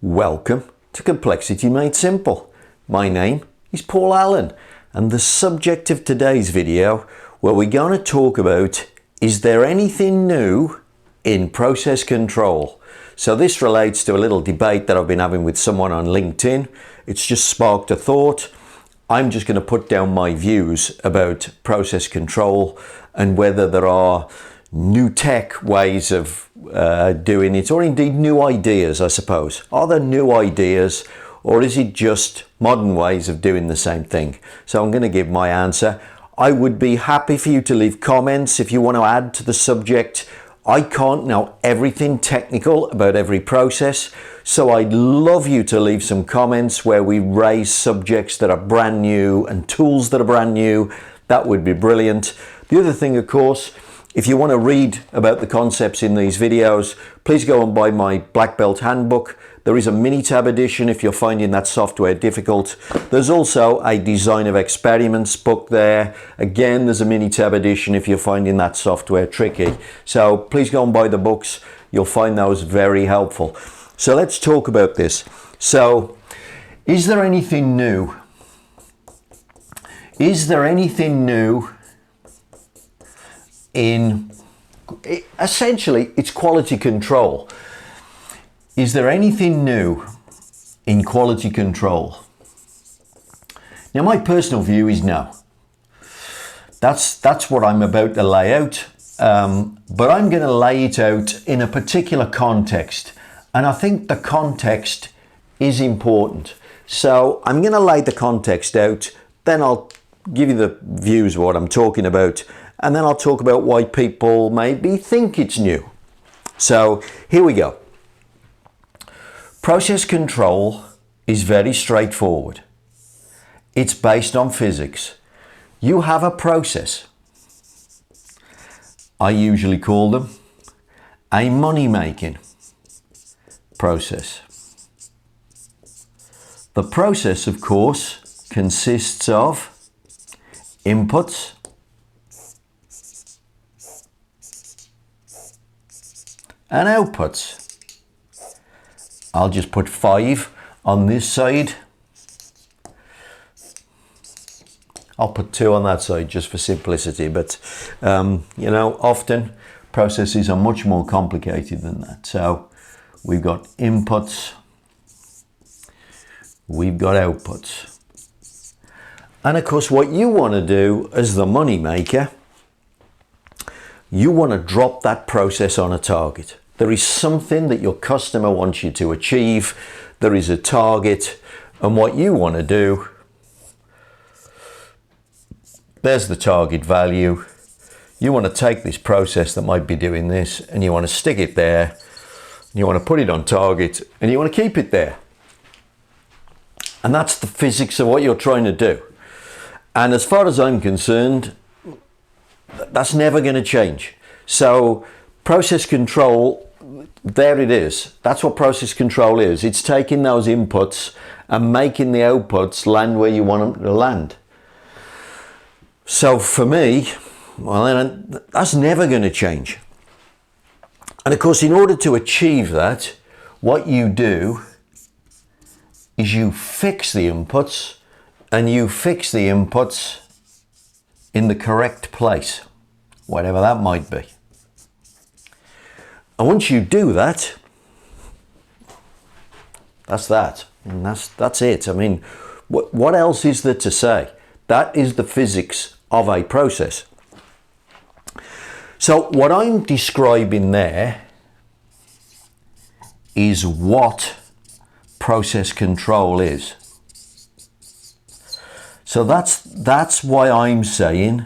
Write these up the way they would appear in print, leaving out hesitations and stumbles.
Welcome to Complexity Made Simple. My name is Paul Allen, and the subject of today's video, what we're going to talk about, is there anything new in process control? So this relates to a little debate that I've been having with someone on LinkedIn. It's just sparked a thought. I'm just going to put down my views about process control and whether there are new tech ways of doing it, or indeed new ideas, I suppose. Are there new ideas, or is it just modern ways of doing the same thing? So I'm going to give my answer. I would be happy for you to leave comments if you want to add to the subject. I can't know everything technical about every process, so I'd love you to leave some comments where we raise subjects that are brand new and tools that are brand new. That would be brilliant. The other thing, of course, if you want to read about the concepts in these videos, please go and buy my Black Belt Handbook. There is a Minitab edition if you're finding that software difficult. There's also a Design of Experiments book there. Again, there's a Minitab edition if you're finding that software tricky. So please go and buy the books. You'll find those very helpful. So let's talk about this. So, is there anything new? Is there anything new in, essentially, it's quality control. Is there anything new in quality control? Now, my personal view is no. That's what I'm about to lay out, but I'm going to lay it out in a particular context, and I think the context is important. So I'm going to lay the context out, then I'll give you the views of what I'm talking about, and then I'll talk about why people maybe think it's new. So here we go. Process control is very straightforward. It's based on physics. You have a process. I usually call them a money-making process. The process, of course, consists of inputs and outputs. I'll just put 5 on this side. I'll put 2 on that side just for simplicity, but you know, often processes are much more complicated than that. So we've got inputs, we've got outputs. And of course, what you want to do as the money maker, you want to drop that process on a target. There is something that your customer wants you to achieve. There is a target, and what you want to do, there's the target value. You want to take this process that might be doing this, and you want to stick it there. You want to put it on target, and you want to keep it there. And that's the physics of what you're trying to do. And as far as I'm concerned, that's never going to change. So process control, there it is. That's what process control is. It's taking those inputs and making the outputs land where you want them to land. So for me, well, then that's never going to change. And of course, in order to achieve that, what you do is you fix the inputs, and you fix the inputs in the correct place, whatever that might be. And once you do that, that's that. And that's it. I mean, what else is there to say? That is the physics of a process. So what I'm describing there is what process control is. So that's why I'm saying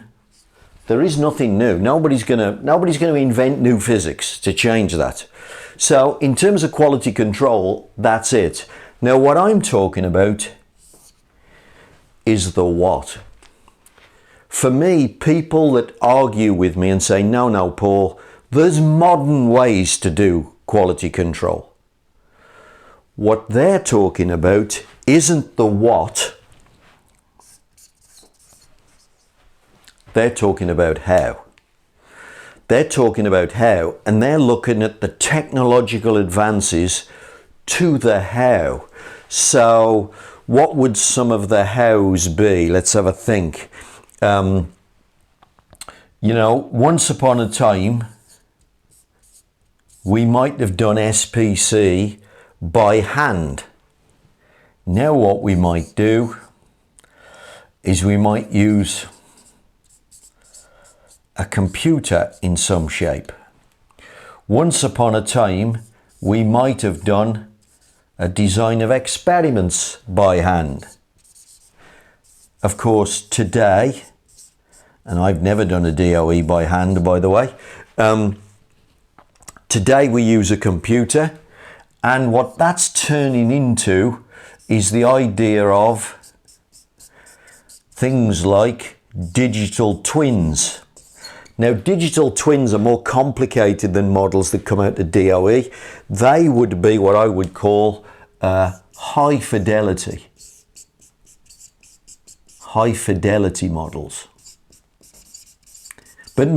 there is nothing new. Nobody's going to invent new physics to change that. So in terms of quality control, that's it. Now what I'm talking about is the what. For me, people that argue with me and say, no, Paul, there's modern ways to do quality control. What they're talking about isn't the what. They're talking about how. They're talking about how, and they're looking at the technological advances to the how. So what would some of the hows be? Let's have a think. You know, once upon a time, we might have done SPC by hand. Now what we might do is we might use a computer in some shape. Once upon a time, we might have done a design of experiments by hand. Of course, today, and I've never done a DOE by hand, by the way, today we use a computer, and what that's turning into is the idea of things like digital twins. Now, digital twins are more complicated than models that come out of DOE. They would be what I would call high fidelity models. But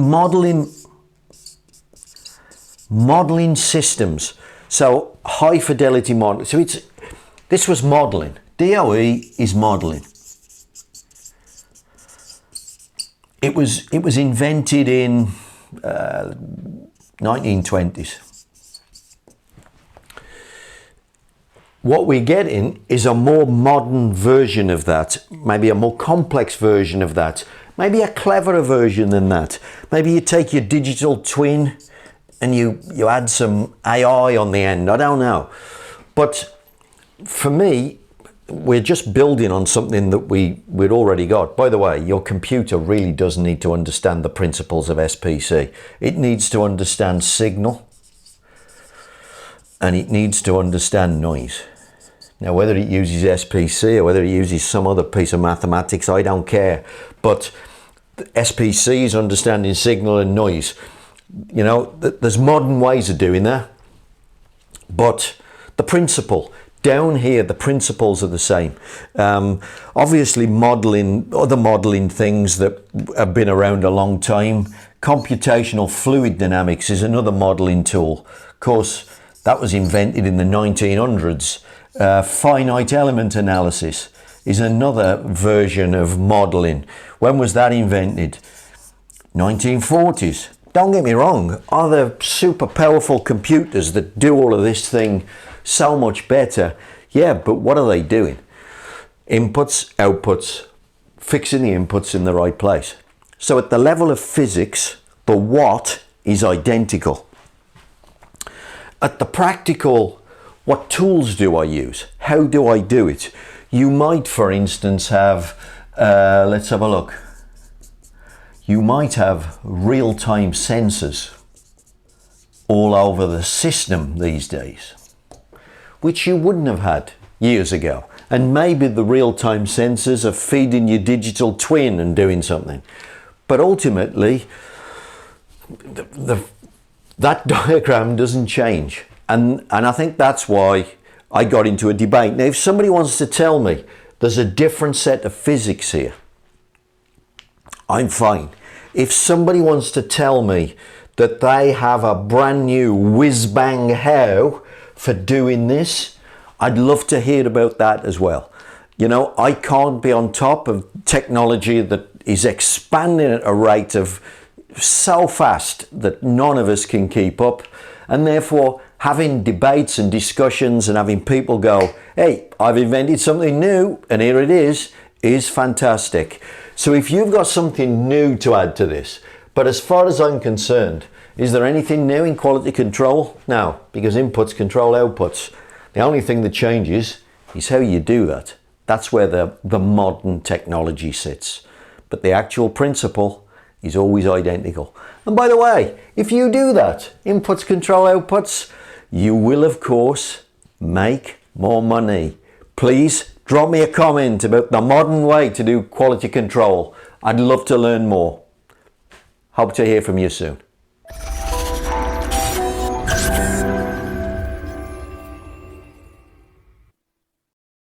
modeling systems, so high fidelity model. So this was modeling. DOE is modeling. It was invented in 1920s. What we're getting is a more modern version of that, maybe a more complex version of that, maybe a cleverer version than that. Maybe you take your digital twin and you add some AI on the end. I don't know. But for me, we're just building on something that we'd already got. By the way, your computer really does need to understand the principles of SPC. It needs to understand signal, and it needs to understand noise. Now, whether it uses SPC or whether it uses some other piece of mathematics, I don't care. But SPC is understanding signal and noise. You know, there's modern ways of doing that. But the principle, down here, the principles are the same. Obviously, other modeling things that have been around a long time. Computational fluid dynamics is another modeling tool. Of course, that was invented in the 1900s. Finite element analysis is another version of modeling. When was that invented? 1940s. Don't get me wrong, are there super powerful computers that do all of this thing so much better? Yeah, but what are they doing? Inputs, outputs, fixing the inputs in the right place. So at the level of physics, the what is identical. At the practical, what tools do I use? How do I do it? You might, for instance, have, let's have a look. You might have real-time sensors all over the system these days, which you wouldn't have had years ago. And maybe the real-time sensors are feeding your digital twin and doing something. But ultimately, that diagram doesn't change. And I think that's why I got into a debate. Now, if somebody wants to tell me there's a different set of physics here, I'm fine. If somebody wants to tell me that they have a brand new whiz-bang how for doing this, I'd love to hear about that as well. You know, I can't be on top of technology that is expanding at a rate of so fast that none of us can keep up. And therefore, having debates and discussions and having people go, hey, I've invented something new and here it is fantastic. So if you've got something new to add to this, but as far as I'm concerned, is there anything new in quality control? No, because inputs control outputs. The only thing that changes is how you do that. That's where the modern technology sits. But the actual principle is always identical. And by the way, if you do that, inputs control outputs, you will of course make more money. Please drop me a comment about the modern way to do quality control. I'd love to learn more. Hope to hear from you soon.